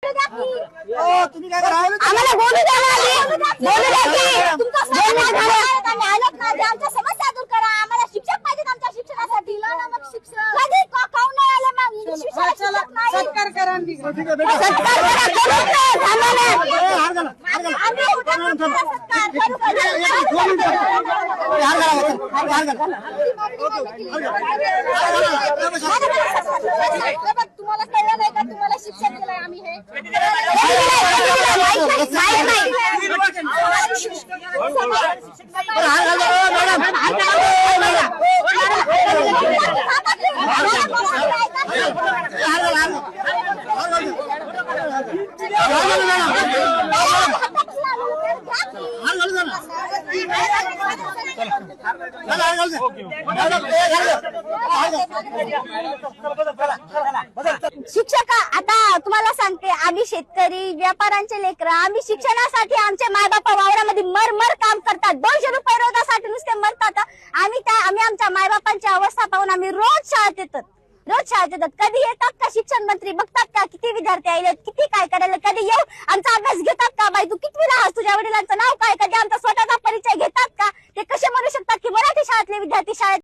तुम्ही काय करा आम्हाला बोलू द्या ना आधी. बोलू द्या की आमच्या समस्या दूर करा. आम्हाला शिक्षक पाहिजेत आमच्या शिक्षणासाठी. कधी काऊन नाही आले मग इंग्लिश विषयाला शिक्षक नाही. सत्कार करा आणि निघा. सत्कार करा. करू नका. थांबा ना. आम्ही उद्या तुमचा सत्कार करू. तुम्हाला कळलं नाही का तुम्हाला शिक्षण केलंय आम्ही हे शिक्षक आता तुम्हाला सांगते, आम्ही शेतकरी व्यापाऱ्यांचे लेकर, आम्ही शिक्षणासाठी आमचे मायबापा वावरामध्ये मर काम करतात. 200 रुपये रोजासाठी नुसते मरतात. आम्ही आमच्या मायबापांची अवस्था पाहून आम्ही रोज शाळेत येतात. कधी येतात का शिक्षण मंत्री? बघतात का किती विद्यार्थी आले, किती काय करायला? कधी येऊ आमचा अभ्यास घेतात का? बाई तू कितवीला आहेस, तुझ्या वडिलांचं नाव काय? कधी आमचा स्वतःचा परिचय घेतात का? ते कसे म्हणू शकतात की मराठी शाळेतले विद्यार्थी शाळेत